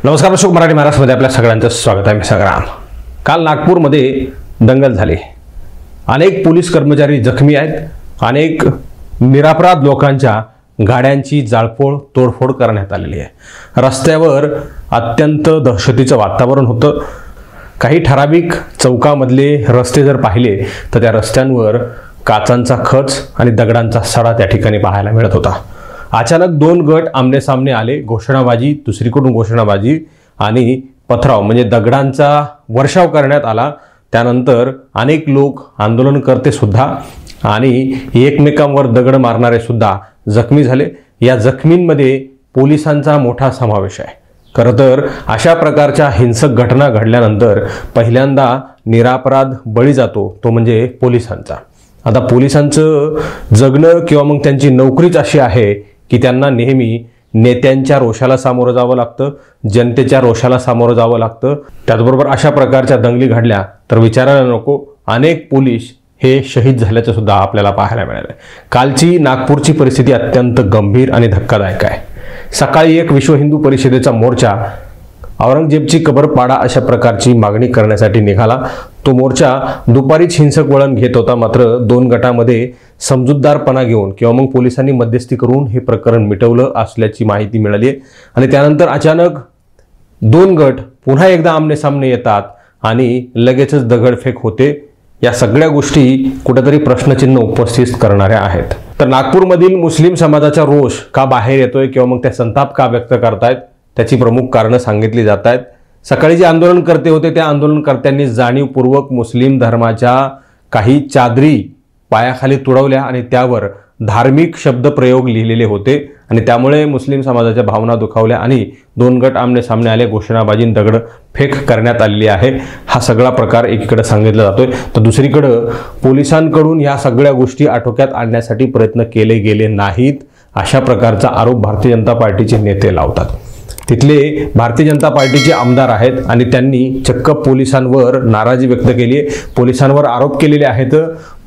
नमस्कार दर्शक, मराठी महाराष्ट्रामध्ये आपल्या सगळ्यांचं स्वागत आहे. मी संग्राम. काल नागपूरमध्ये दंगल झाली. अनेक पोलीस कर्मचारी जखमी आहेत. अनेक निरपराध लोकांच्या गाड्यांची जाळपोळ तोडफोड करण्यात आलेली आहे. रस्त्यावर अत्यंत दहशतीचं वातावरण होतं. काही ठराविक चौकामधले रस्ते जर पाहिले तर त्या रस्त्यांवर काचांचा खच आणि दगडांचा सडा त्या ठिकाणी पाहायला मिळत होता. अचानक दोन गट आमने सामने आले. घोषणाबाजी, दुसरीकडून घोषणाबाजी आणि पथराव म्हणजे दगडांचा वर्षाव करण्यात आला. त्यानंतर अनेक लोक, आंदोलनकर्ते सुद्धा आणि एकमेकांवर दगड मारणारे सुद्धा जखमी झाले. या जखमींमध्ये पोलिसांचा मोठा समावेश आहे. खरं तर अशा प्रकारच्या हिंसक घटना घडल्यानंतर पहिल्यांदा निरपराध बळी जातो तो म्हणजे पोलिसांचा. आता पोलिसांचं जगणं किंवा मग त्यांची नोकरीच अशी आहे की त्यांना नेहमी नेत्यांच्या रोषाला सामोरं जावं लागतं, जनतेच्या रोषाला सामोरं जावं लागतं. त्याचबरोबर अशा प्रकारच्या दंगली घडल्या तर विचारायला नको, अनेक पोलीस हे शहीद झाल्याचं सुद्धा आपल्याला पाहायला मिळालं. कालची नागपूरची परिस्थिती अत्यंत गंभीर आणि धक्कादायक आहे. सकाळी एक विश्व हिंदू परिषदेचा मोर्चा औरंगजेबची कबर पाडा अशा प्रकारची मागणी करण्यासाठी निघाला. तो मोर्चा दुपारीच हिंसक वळण घेत होता. मात्र दोन गटामध्ये समजूतदारपणा घेऊन किंवा मग पोलिसांनी मध्यस्थी करून हे प्रकरण मिटवलं असल्याची माहिती मिळाली आणि त्यानंतर अचानक दोन गट पुन्हा एकदा आमने सामने येतात आणि लगेचच दगडफेक होते. या सगळ्या गोष्टी कुठेतरी प्रश्नचिन्ह उपस्थित करणाऱ्या आहेत. तर नागपूरमधील मुस्लिम समाजाचा रोष का बाहेर येतोय किंवा मग त्या संताप का व्यक्त करतायत त्याची प्रमुख कारणं सांगितली जात आहेत. सकाळी जे आंदोलनकर्ते होते त्या आंदोलनकर्त्यांनी जाणीवपूर्वक मुस्लिम धर्माच्या काही चादरी पायाखाली तुडवल्या आणि त्यावर धार्मिक शब्दप्रयोग लिहिलेले होते आणि त्यामुळे मुस्लिम समाजाच्या भावना दुखावल्या आणि दोन गट आमने सामने आले. घोषणाबाजी, दगड फेक करण्यात आलेली आहे. हा सगळा प्रकार एकीकडे सांगितला जातोय तर दुसरीकडं पोलिसांकडून या सगळ्या गोष्टी आटोक्यात आणण्यासाठी प्रयत्न केले गेले नाहीत अशा प्रकारचा आरोप भारतीय जनता पार्टीचे नेते लावतात. तिथले भारतीय जनता पार्टीचे आमदार आहेत आणि त्यांनी चक्क पोलिसांवर नाराजी व्यक्त केली आहे. पोलिसांवर आरोप केलेले आहेत.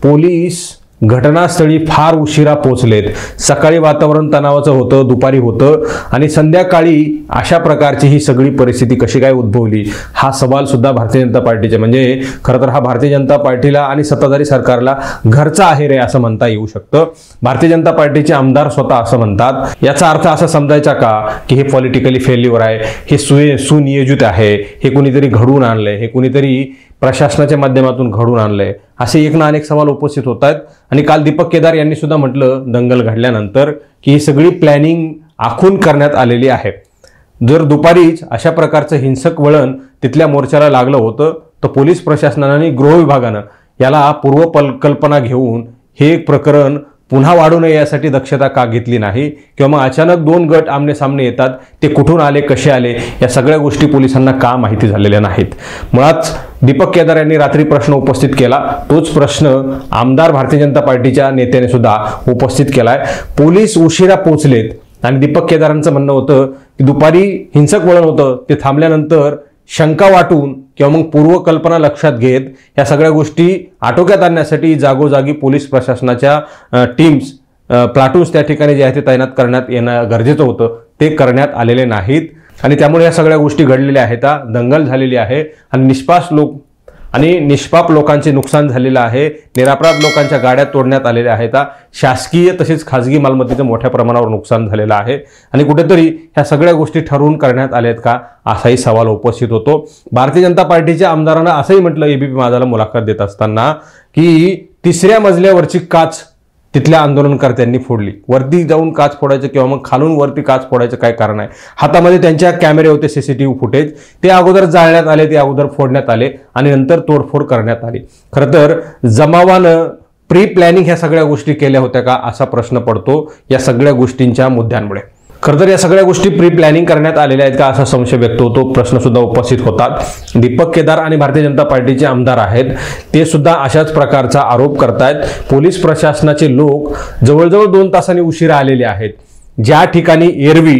पोलीस घटनास्थळी फार उशिरा पोहोचलेत. सकाळी वातावरण तणावाचं होतं, दुपारी होतं आणि संध्याकाळी अशा प्रकारची ही सगळी परिस्थिती कशी काय उद्भवली हा सवाल सुद्धा भारतीय जनता पार्टीचे म्हणजे खरं तर हा भारतीय जनता पार्टीला आणि सत्ताधारी सरकारला घरचा आहे रे असं म्हणता येऊ शकतं. भारतीय जनता पार्टीचे आमदार स्वतः असं म्हणतात. याचा अर्थ असा समजायचा का की हे पॉलिटिकली फेल्युअर आहे, हे सुनियोजित आहे, हे कुणीतरी घडवून आणलंय, हे कुणीतरी प्रशासनाच्या माध्यमातून घडवून आणलंय, असे एक ना अनेक सवाल उपस्थित होत आहेत. आणि काल दीपक केदार यांनी सुद्धा म्हटलं दंगल घडल्यानंतर की ही सगळी प्लॅनिंग आखून करण्यात आलेली आहे. जर दुपारीच अशा प्रकारचं हिंसक वळण तिथल्या मोर्चाला लागलं होतं तर पोलीस प्रशासनाने आणि गृह विभागानं याला पूर्वकल्पना घेऊन हे प्रकरण पुन्हा वाढू नये यासाठी दक्षता का घेतली नाही किंवा मग अचानक दोन गट आमने सामने येतात ते कुठून आले, कसे आले, या सगळ्या गोष्टी पोलिसांना का माहिती झालेल्या नाहीत. मुळात दीपक केदार यांनी रात्री प्रश्न उपस्थित केला. तोच प्रश्न आमदार भारतीय जनता पार्टीच्या नेत्याने सुद्धा उपस्थित केलाय. पोलीस उशिरा पोहोचलेत आणि दीपक केदारांचं म्हणणं होतं की दुपारी हिंसक वळण होतं ते थांबल्यानंतर शंका वाटून किंवा मग पूर्वकल्पना लक्षात घेत या सगळ्या गोष्टी आटोक्यात आणण्यासाठी जागोजागी पोलीस प्रशासनाच्या टीम्स, प्लाटून्स त्या ठिकाणी जे आहे ते तैनात करण्यात येणं गरजेचं होतं. ते करण्यात आलेले नाहीत आणि त्यामुळे या सगळ्या गोष्टी घडलेल्या आहेत. दंगल झालेली आहे आणि निष्पाप लोकांचे नुकसान झालेलं आहे. निरपराध लोकांच्या गाड्या तोडण्यात आलेल्या आहेत. शासकीय तसेच खाजगी मालमत्तेचं मोठ्या प्रमाणावर नुकसान झालेलं आहे आणि कुठेतरी ह्या सगळ्या गोष्टी ठरवून करण्यात आल्यात का असाही सवाल उपस्थित होतो. भारतीय जनता पार्टीच्या आमदारांना असंही म्हटलं एबीपी माझाला मुलाखत देत असताना की तिसऱ्या मजल्यावरची काच तिथल्या आंदोलनकर्त्यांनी फोडली. वरती जाऊन काच फोडायचं किंवा मग खालून वरती काच फोडायचं काय कारण आहे. हातामध्ये त्यांच्या कॅमेरे होते, सीसीटीव्ही फुटेज, ते अगोदर जाळण्यात आले, ते अगोदर फोडण्यात आले आणि नंतर तोडफोड करण्यात आली. खरं तर जमावानं प्री प्लॅनिंग ह्या सगळ्या गोष्टी केल्या होत्या का असा प्रश्न पडतो या सगळ्या गोष्टींच्या मुद्द्यांमुळे. खरं तर या सगळ्या गोष्टी प्री प्लॅनिंग करण्यात आलेल्या आहेत का असा संशय व्यक्त होतो. प्रश्न सुद्धा उपस्थित होतात. दीपक केदार आणि भारतीय जनता पार्टीचे आमदार आहेत ते सुद्धा अशाच प्रकारचा आरोप करतायत. पोलीस प्रशासनाचे लोक जवळजवळ 2 तासांनी उशिरा आलेले आहेत. ज्या ठिकाणी एरवी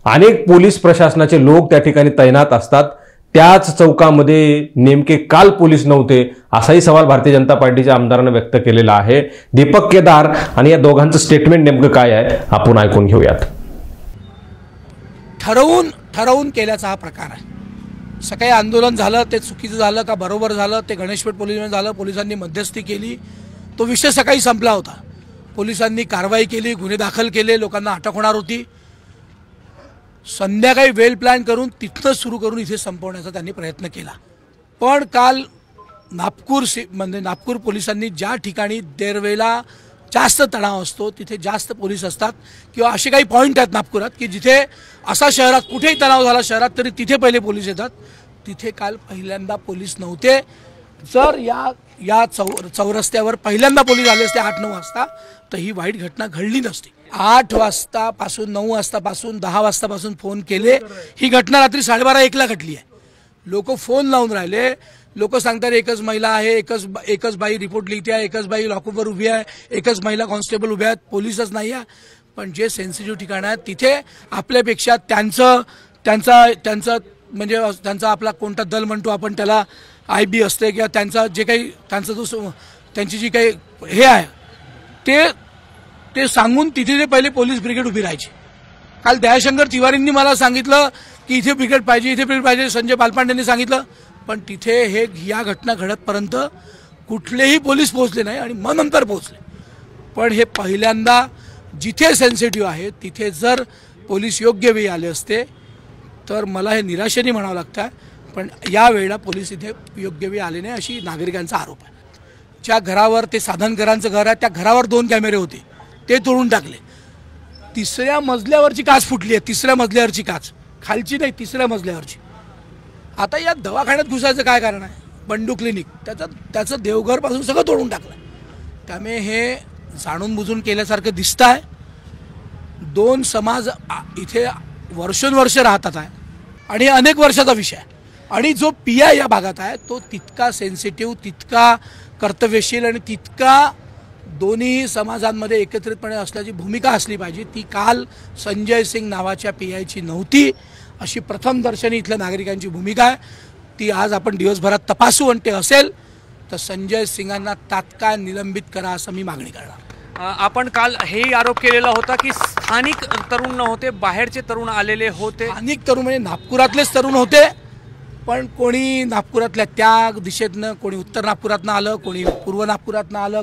अनेक पोलीस प्रशासनाचे लोक त्या ठिकाणी तैनात असतात त्याच चौकामध्ये नेमके काल पोलीस नव्हते असाही सवाल भारतीय जनता पार्टीच्या आमदारांनी व्यक्त केलेला आहे. दीपक केदार आणि या दोघांचं स्टेटमेंट नेमकं काय आहे आपण ऐकून घेऊयात. ठरवून ठरवून केल्याचा हा प्रकार आहे। सकाळी आंदोलन झालं ते चुकीचं झालं का बरोबर झालं ते गणेशपेठ पोलिसांनी झालं, पोलिसांनी मध्यस्थी केली, तो विषय सकाळी संपला होता। पोलिसांनी कारवाई केली, गुन्हे दाखल केले, लोकांना अटक होणार होती। संध्याकाळी वेल प्लॅन करून तिथं सुरू करून इथे संपवण्याचा त्यांनी प्रयत्न केला। पण काल नागपूर पोलिसांनी ज्या ठिकाणी दरवेळेला जास्त तणाव असतो तिथे जास्त पोलीस असतात किंवा असे काही पॉईंट आहेत नागपुरात की जिथे असा शहरात कुठेही तणाव झाला शहरात तरी तिथे पहिले पोलीस येतात, तिथे काल पहिल्यांदा पोलीस नव्हते। जर या चौरस्त्यावर पहिल्यांदा पोलीस आले असते 8-9 वाजता तर ही वाईट घटना घडली नसती। 8 वाजतापासून 9 वाजतापासून 10 वाजतापासून फोन केले, ही घटना रात्री 12:30-1ला घडली आहे। लोक फोन लावून राहिले, लोक सांगतात एकच महिला आहे, एकच बाई रिपोर्ट लिहिते आहे, एकच बाई लॉकअपवर उभी आहे, एकच महिला कॉन्स्टेबल उभ्या आहेत, पोलीसच नाही आहे। पण जे सेन्सिटिव्ह ठिकाण आहेत तिथे आपल्यापेक्षा त्यांचा म्हणजे त्यांचा आपला कोणता दल म्हणतो आपण त्याला IB असते किंवा त्यांचा जे काही त्यांची जी काही हे आहे ते सांगून तिथे पहिले पोलीस ब्रिगेड उभी राहायची। काल दयाशंकर तिवारींनी मला सांगितलं की इथे ब्रिगेड पाहिजे, इथे ब्रिगेड पाहिजे, संजय बालपांडेंनी सांगितलं, पण तिथे या घटना घडतपर्यंत कुठलेही पोलीस पोहोचले नाही आणि मग नंतर पोहोचले। पण हे पहिल्यांदा जिथे सेन्सिटिव्ह आहे तिथे जर पोलीस योग्य वेळी आले असते तर मला हे निराशेने म्हणावं लागतं, पण यावेळेला पोलीस इथे योग्य वेळी आले नाही अशी नागरिकांचा आरोप आहे। ज्या घरावर ते साधनकरांचं घर आहे त्या घरावर 2 कॅमेरे होते ते तोडून टाकले। 3ऱ्या मजल्यावरची काच फुटली आहे, 3ऱ्या मजल्यावरची काच, खालची नाही 3ऱ्या मजल्यावरची। आता या दवाखान्यात घुसायचं काय कारण आहे? बंडू क्लिनिक त्याचं देवघरपासून सगळं तोडून टाकलं। त्यामुळे हे जाणून बुजून केल्यासारखं दिसत आहे। 2 समाज इथे वर्षोनवर्ष राहतात आहे आणि अनेक वर्षाचा विषय आहे आणि जो PI या भागात आहे तो तितका सेन्सिटिव्ह, तितका कर्तव्यशील आणि तितका दोन्ही समाजांमध्ये एकत्रितपणे असल्याची भूमिका असली पाहिजे। ती काल संजय सिंग नावाच्या PIची नव्हती अशी प्रथम दर्शनी इथल्या नागरिकांची भूमिका आहे। ती आज आपण दिवसभरात तपासू आणि ते असेल तर संजय सिंगांना तात्काळ निलंबित करा असं मी मागणी करणार। आपण काल हेही आरोप केलेला होता की स्थानिक तरुण नव्हते, बाहेरचे तरुण आलेले होते। स्थानिक तरुण म्हणजे नागपुरातलेच तरुण होते, पण कोणी नागपुरातल्या त्या दिशेतनं, कोणी उत्तर नागपुरातनं आलं, कोणी पूर्व नागपुरातनं आलं,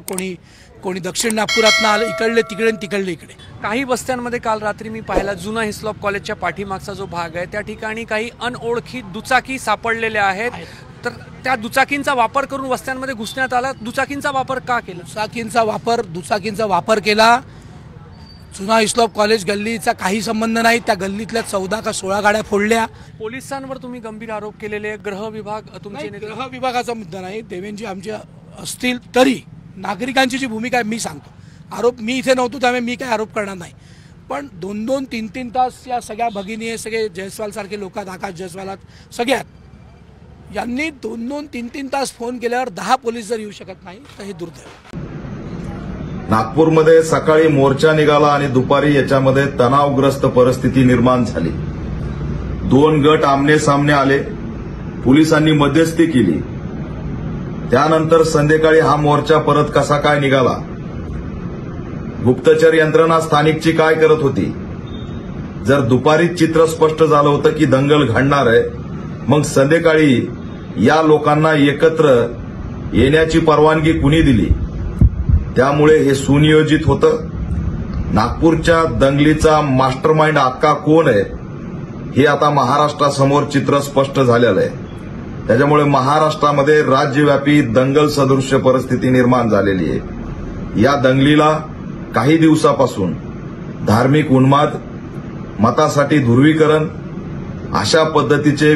कोणी दक्षिण नागपुरातनं आलं, इकडले तिकडे आणि तिकडले इकडे। काही वस्त्यांमध्ये काल रात्री मी पाहिला जुना हिस्लॉप कॉलेजच्या पाठीमागचा जो भाग आहे त्या ठिकाणी काही अनओळखी दुचाकी सापडलेल्या आहेत, तर त्या दुचाकींचा वापर करून वस्त्यांमध्ये घुसण्यात आला। दुचाकींचा वापर का केला? दुचाकींचा वापर केला। जुना हिस्लॉप कॉलेज गल्लीचा काही संबंध नाही, त्या गल्लीतल्या 14 का 16 गाड्या फोडल्या। पोलिसांवर तुम्ही गंभीर आरोप केलेले, गृह विभाग तुमचे गृह विभागाचा मुद्दा नाही, देवेंजी आमचे असतील तरी नागरिकांची जी भूमिका आहे मी सांगतो। आरोप मी इथे नव्हतो त्यामुळे मी काही आरोप करणार नाही, पण 2-2, 3-3 तास या सगळ्या भगिनी हे सगळे जयस्वाल सारखे लोक, आकाश जयस्वालात सगळ्यात यांनी 2-2, 3-3 तास फोन केल्यावर 10 पोलीस जर येऊ शकत नाही तर हे दुर्दैव। नागपूरमध्ये सकाळी मोर्चा निघाला आणि दुपारी याच्यामध्ये तणावग्रस्त परिस्थिती निर्माण झाली। 2 गट आमने सामने आले, पोलिसांनी मध्यस्थी केली, त्यानंतर संध्याकाळी हा मोर्चा परत कसा काय निघाला, गुप्तचर यंत्रणा स्थानिकची काय करत होती। जर दुपारीच चित्र स्पष्ट झालं होतं की दंगल घडणार आहे, मग संध्याकाळी या लोकांना एकत्र येण्याची परवानगी कुणी दिली? त्यामुळे हे सुनियोजित होतं। नागपूरच्या दंगलीचा मास्टरमाइंड अख्खा कोण आहे हे आता महाराष्ट्रासमोर चित्र स्पष्ट झालेलं आहे। त्याच्यामुळे महाराष्ट्रामध्ये राज्यव्यापी दंगल सदृश्य परिस्थिती निर्माण झालेली आहे। या दंगलीला काही दिवसापासून धार्मिक उन्माद, मतासाठी ध्रुवीकरण अशा पद्धतीचे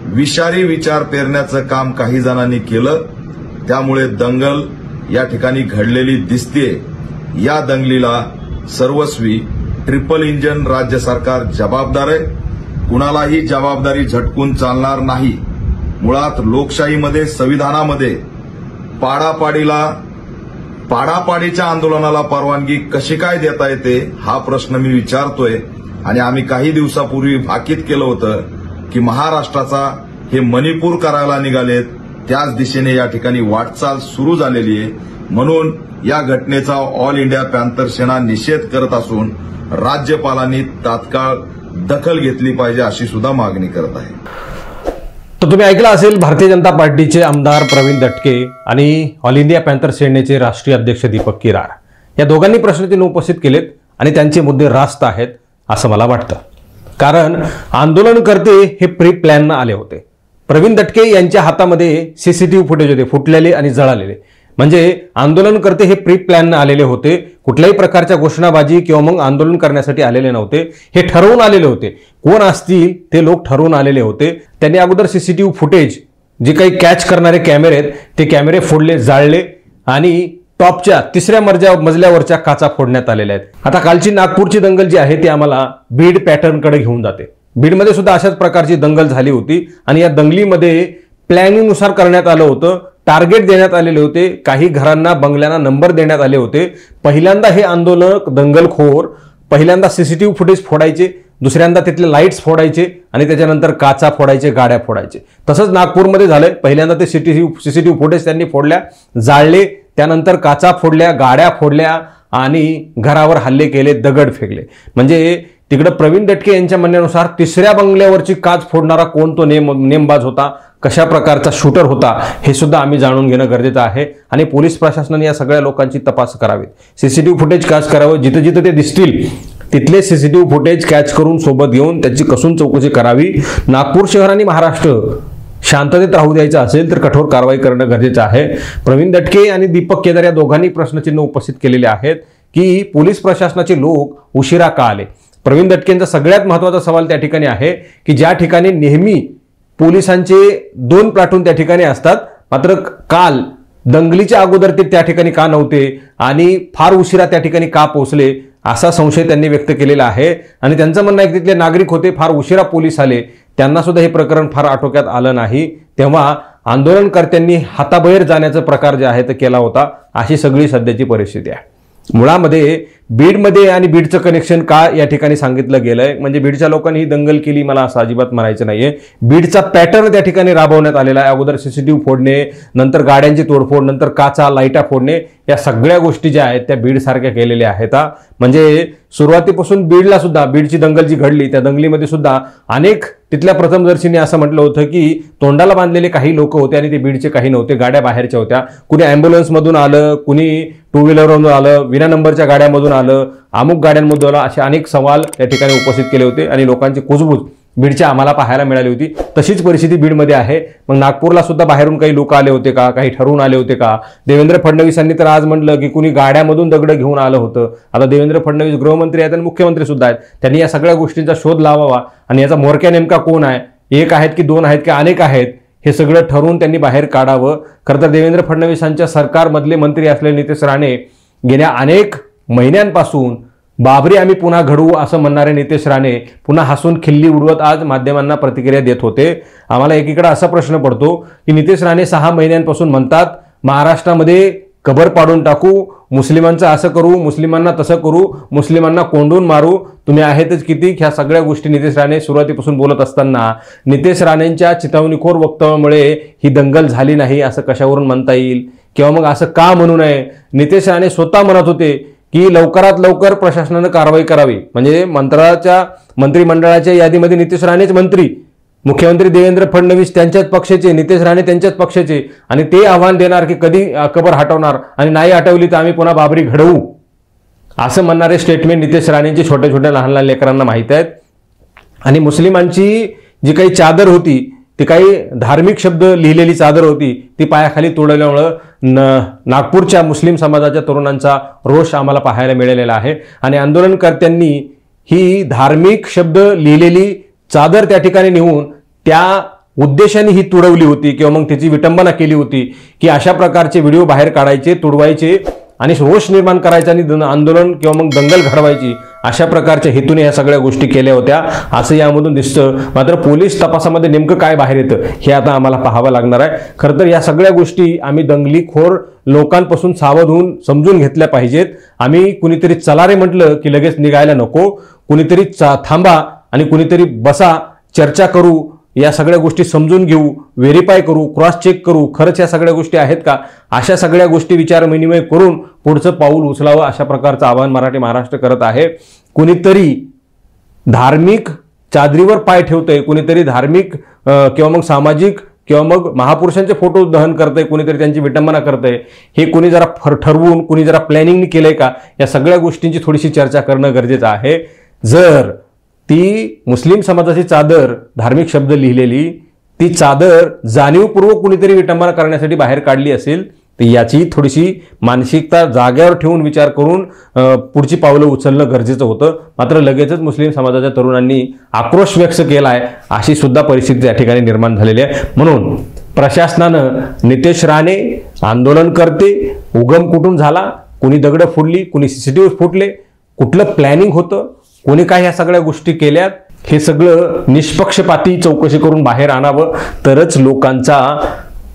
विषारी विचार पेरण्याचं काम काही जणांनी केलं, त्यामुळे दंगल या ठिकाणी घडलेली दिसते। या दंगलीला सर्वस्वी ट्रिपल इंजन राज्य सरकार जबाबदार आहे, कुणालाही जबाबदारी झटकून चालणार नाही। मुळात लोकशाहीमध्ये, संविधानामध्ये पाडापाडीच्या आंदोलनाला परवानगी कशी काय देता येते हा प्रश्न मी विचारतोय। आणि आम्ही काही दिवसापूर्वी भाकीत केलं होतं की महाराष्ट्राचा हे मणिपूर करायला निघालेत, त्याच दिशेने या ठिकाणी वाटचाल सुरू झालेली आहे। म्हणून या घटनेचा ऑल इंडिया पॅंथर सेना निषेध करत असून राज्यपालांनी तात्काळ दखल घेतली पाहिजे अशी सुद्धा मागणी करत आहे. तर तुम्ही ऐकलं असेल भारतीय जनता पार्टीचे आमदार प्रवीण दटके आणि ऑल इंडिया पॅन्थर सेनेचे राष्ट्रीय अध्यक्ष दीपक केदार या दोघांनी प्रश्नचिन्ह उपस्थित केलेत आणि त्यांचे मुद्दे रास्त आहेत असं मला वाटतं. कारण आंदोलनकर्ते हे प्री प्लॅन आले होते. प्रवीण दटके यांच्या हातामध्ये सीसीटीव्ही फुटेज होते, फुटलेले आणि जळालेले. म्हणजे आंदोलनकर्ते हे प्री प्लॅन आलेले होते, कुठल्याही प्रकारच्या घोषणाबाजी किंवा मग आंदोलन करण्यासाठी आलेले नव्हते. हे ठरवून आलेले होते. कोण असतील ते लोक ठरवून आलेले होते. त्यांनी अगोदर सीसीटीव्ही फुटेज जे काही कॅच करणारे कॅमेरे आहेत ते कॅमेरे फोडले, जाळले आणि टॉपच्या 3ऱ्या मजल्यावरच्या काचा फोडण्यात आलेल्या आहेत. आता कालची नागपूरची दंगल जी आहे ती आम्हाला बीड पॅटर्नकडे घेऊन जाते. बीडमध्ये सुद्धा अशाच प्रकारची दंगल झाली होती आणि या दंगलीमध्ये प्लॅनिंगनुसार करण्यात आलं होतं. टार्गेट देण्यात आलेले होते. काही घरांना, बंगल्यांना नंबर देण्यात आले होते. पहिल्यांदा हे आंदोलक दंगलखोर पहिल्यांदा सीसीटीव्ही फुटेज फोडायचे, दुसऱ्यांदा तिथले लाईट्स फोडायचे आणि त्याच्यानंतर काचा फोडायचे, गाड्या फोडायचे. तसंच नागपूरमध्ये झालंय. पहिल्यांदा ते सीसीटीव्ही फुटेज त्यांनी फोडल्या, जाळले, त्यानंतर काचा फोडल्या, गाड्या फोडल्या आणि घरावर हल्ले केले, दगड फेकले. म्हणजे तिकडे प्रवीण दटके यांच्या म्हणण्यानुसार 3ऱ्या बंगल्यावरची काच फोडणारा कोण तो नेमबाज होता, कशा प्रकारचा शूटर होता हे सुद्धा आम्ही जाणून घेणं गरजेचं आहे. आणि पोलीस प्रशासनाने या सगळ्या लोकांची तपास करावी. सीसीटीव्ही फुटेज कॅच करावं. जिथे जिथे ते दिसतील तिथले सीसीटीव्ही फुटेज कॅच करून सोबत घेऊन त्याची कसून चौकशी करावी. नागपूर शहर आणि महाराष्ट्र शांततेत राहू द्यायचं असेल तर कठोर कारवाई करणं गरजेचं आहे. प्रवीण दटके आणि दीपक केदार या दोघांनी प्रश्नचिन्ह उपस्थित केलेले आहेत की पोलीस प्रशासनाचे लोक उशिरा का आले. प्रवीण दटकेंचा सगळ्यात महत्त्वाचा सवाल त्या ठिकाणी आहे की ज्या ठिकाणी नेहमी पोलिसांचे 2 प्लाटून त्या ठिकाणी असतात, मात्र काल दंगलीच्या अगोदर ते त्या ठिकाणी का नव्हते आणि फार उशिरा त्या ठिकाणी का पोहोचले असा संशय त्यांनी व्यक्त केलेला आहे. आणि त्यांचं म्हणणं आहे की तिथले नागरिक होते, फार उशिरा पोलीस आले, त्यांना सुद्धा हे प्रकरण फार आटोक्यात आलं नाही, तेव्हा आंदोलनकर्त्यांनी हाताबाहेर जाण्याचा प्रकार जे आहे ते केला होता. अशी सगळी सध्याची परिस्थिती आहे. मुळामध्ये बीडमध्ये आणि बीडचं कनेक्शन का या ठिकाणी सांगितलं गेलंय म्हणजे बीडच्या लोकांनी ही दंगल केली मला असं अजिबात म्हणायचं नाहीये. बीडचा पॅटर्न त्या ठिकाणी राबवण्यात आलेला आहे. अगोदर सीसीटीव्ही फोडणे, नंतर गाड्यांची तोडफोड, नंतर काचा, लाईटा फोडणे, या सगळ्या गोष्टी ज्या आहेत त्या बीड सारख्या केलेल्या आहेत. म्हणजे सुरुवातीपासून बीडला सुद्धा बीडची दंगल जी घडली त्या दंगलीमध्ये सुद्धा अनेक तिथल्या प्रथमदर्शींनी असं म्हटलं होतं की तोंडाला बांधलेले काही लोक होते आणि ते बीडचे काही नव्हते, गाड्या बाहेरच्या होत्या. कुणी ॲम्ब्युलन्समधून आलं, कुणी 2 व्हीलरमधून आलं, विना नंबरच्या गाड्यांमधून आलं, अमुक गाड्यांमधून आलं, असे अनेक सवाल या ठिकाणी उपस्थित केले होते आणि लोकांची कुजबूज बीडच्या आम्हाला पाहायला मिळाली होती. तशीच परिस्थिती बीडमध्ये आहे. मग नागपूरला सुद्धा बाहेरून काही लोक आले होते का, काही ठरवून आले होते का. देवेंद्र फडणवीसांनी तर आज म्हटलं की कुणी गाड्यामधून दगड घेऊन आलं होतं. आता देवेंद्र फडणवीस गृहमंत्री आहेत आणि मुख्यमंत्री सुद्धा आहेत. त्यांनी या सगळ्या गोष्टींचा शोध लावावा आणि याचा म्होरक्या नेमका कोण आहे, 1 आहेत की 2 आहेत की अनेक आहेत, हे सगळं ठरवून त्यांनी बाहेर काढावं. खरं तर देवेंद्र फडणवीसांच्या सरकारमधले मंत्री असलेले नितेश राणे गेल्या अनेक महिन्यांपासून बाबरी आम्ही पुन्हा घडवू असं म्हणणारे नितेश राणे पुन्हा हसून खिल्ली उडवत आज माध्यमांना प्रतिक्रिया देत होते. आम्हाला एकीकडे असा प्रश्न पडतो की नितेश राणे 6 महिन्यांपासून म्हणतात महाराष्ट्रामध्ये कबर पाडून टाकू, मुस्लिमांचं असं करू, मुस्लिमांना तसं करू, मुस्लिमांना कोंडून मारू, तुम्ही आहेतच किती. ह्या सगळ्या गोष्टी नितेश राणे सुरुवातीपासून बोलत असताना नितेश राणेंच्या चिथावणीखोर वक्तव्यामुळे ही दंगल झाली नाही असं कशावरून म्हणता येईल किंवा मग असं का म्हणू नये. नितेश राणे स्वतः म्हणत होते की लवकरात लवकर प्रशासनानं कारवाई करावी. म्हणजे मंत्रिमंडळाच्या यादीमध्ये नितेश राणेच मंत्री, मुख्यमंत्री देवेंद्र फडणवीस त्यांच्याच पक्षाचे, नितेश राणे त्यांच्याच पक्षाचे आणि ते आव्हान देणार की कधी कबर हटवणार आणि नाही हटवली तर आम्ही पुन्हा बाबरी घडवू असं म्हणणारे स्टेटमेंट नितेश राणेंची छोट्या छोट्या लहान लहान लेकरांना माहीत आहेत. आणि मुस्लिमांची जी काही चादर होती ती काही धार्मिक शब्द लिहिलेली चादर होती ती पायाखाली तोडल्यामुळं नागपूरच्या मुस्लिम समाजाच्या तरुणांचा रोष आम्हाला पाहायला मिळालेला आहे. आणि आंदोलनकर्त्यांनी ही धार्मिक शब्द लिहिलेली चादर त्या ठिकाणी नेऊन त्या उद्देशाने ही तुडवली होती किंवा मग त्याची विटंबना केली होती की अशा प्रकारचे व्हिडिओ बाहेर काढायचे, तुडवायचे आणि रोष निर्माण करायचा आणि आंदोलन किंवा मग दंगल घडवायची, अशा प्रकारच्या हेतूने या सगळ्या गोष्टी केल्या होत्या असं यामधून दिसतं. मात्र पोलीस तपासामध्ये नेमकं काय बाहेर येतं हे आता आम्हाला पाहावं लागणार आहे. खरं तर या सगळ्या गोष्टी आम्ही दंगलीखोर लोकांपासून सावध होऊन समजून घेतल्या पाहिजेत. आम्ही कुणीतरी चला रे म्हटलं की लगेच निघायला नको, कुणीतरी थांबा आणि कुणीतरी बसा, चर्चा करू, या सगळ्या गोष्टी समजून घेऊ, व्हेरीफाय करू, क्रॉस चेक करू, खरंच या सगळ्या गोष्टी आहेत का, अशा सगळ्या गोष्टी विचार विनिमय करून पुढचं पाऊल उचलावं अशा प्रकारचं आवाहन मराठी महाराष्ट्र करत आहे. कुणीतरी धार्मिक चादरीवर पाय ठेवतंय, कुणीतरी धार्मिक किंवा मग सामाजिक किंवा मग महापुरुषांचे फोटो दहन करतंय, कुणीतरी त्यांची विटंबना करतंय, हे कुणी जरा ठरवून कुणी जरा प्लॅनिंगनी केलंय का, या सगळ्या गोष्टींची थोडीशी चर्चा करणं गरजेचं आहे. जर ती मुस्लिम समाजाची चादर, धार्मिक शब्द लिहिलेली ती चादर जाणीवपूर्वक कुणीतरी विटंबना करण्यासाठी बाहेर काढली असेल तर याची थोडीशी मानसिकता जाग्यावर ठेवून विचार करून पुढची पावलं उचलणं गरजेचं होतं. मात्र लगेचच मुस्लिम समाजाच्या तरुणांनी आक्रोश व्यक्त केलाय, अशी सुद्धा परिस्थिती या ठिकाणी निर्माण झालेली आहे. म्हणून प्रशासनानं नितेश राणे आंदोलनकर्ते, उगम कुठून झाला, कुणी दगडं फोडली, कुणी सीसीटीव्ही फुटले, कुठलं प्लॅनिंग होतं, कोणी काय ह्या सगळ्या गोष्टी केल्यात, हे सगळं निष्पक्षपाती चौकशी करून बाहेर आणावं. तरच लोकांचा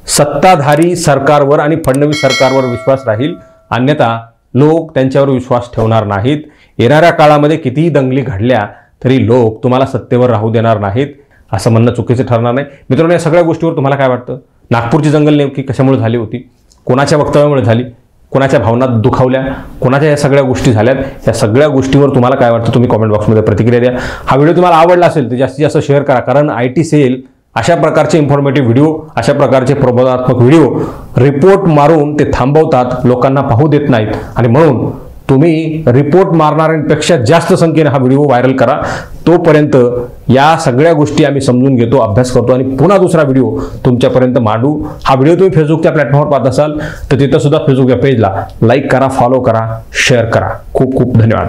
सत्ताधारी सरकारवर आणि फडणवीस सरकारवर विश्वास राहील. अन्यथा लोक त्यांच्यावर विश्वास ठेवणार नाहीत. येणाऱ्या काळामध्ये कितीही दंगली घडल्या तरी लोक तुम्हाला सत्तेवर राहू देणार नाहीत, असं म्हणणं चुकीचं ठरणार नाही. मित्रांनो, या सगळ्या गोष्टीवर तुम्हाला काय वाटतं? नागपूरची दंगल नेमकी कशामुळे झाली होती? कोणाच्या वक्तव्यामुळे झाली? कोणाच्या भावना दुखावल्या? कोणाच्या या सगळ्या गोष्टी झाल्यात? या सगळ्या गोष्टीवर तुम्हाला काय वाटतं? तुम्ही कॉमेंट बॉक्समध्ये प्रतिक्रिया द्या. हा व्हिडिओ तुम्हाला आवडला असेल तर जास्तीत जास्त शेअर करा, कारण IT सेल अशा प्रकारचे इन्फॉर्मेटिव्ह व्हिडिओ, अशा प्रकारचे प्रबोधनात्मक व्हिडिओ रिपोर्ट मारून ते थांबवतात, लोकांना पाहू देत नाहीत. आणि म्हणून तुम्ही रिपोर्ट मारणाऱ्यांपेक्षा जास्त संख्येने हा व्हिडिओ व्हायरल करा. तोपर्यंत या सगळ्या गोष्टी आम्ही समजून घेतो, अभ्यास करतो आणि पुन्हा दुसरा व्हिडिओ तुमच्यापर्यंत मांडू. हा व्हिडिओ तुम्ही फेसबुकच्या प्लॅटफॉर्मवर पाहत असाल तर तिथं सुद्धा फेसबुकच्या पेजला लाईक करा, फॉलो करा, शेअर करा. खूप खूप धन्यवाद.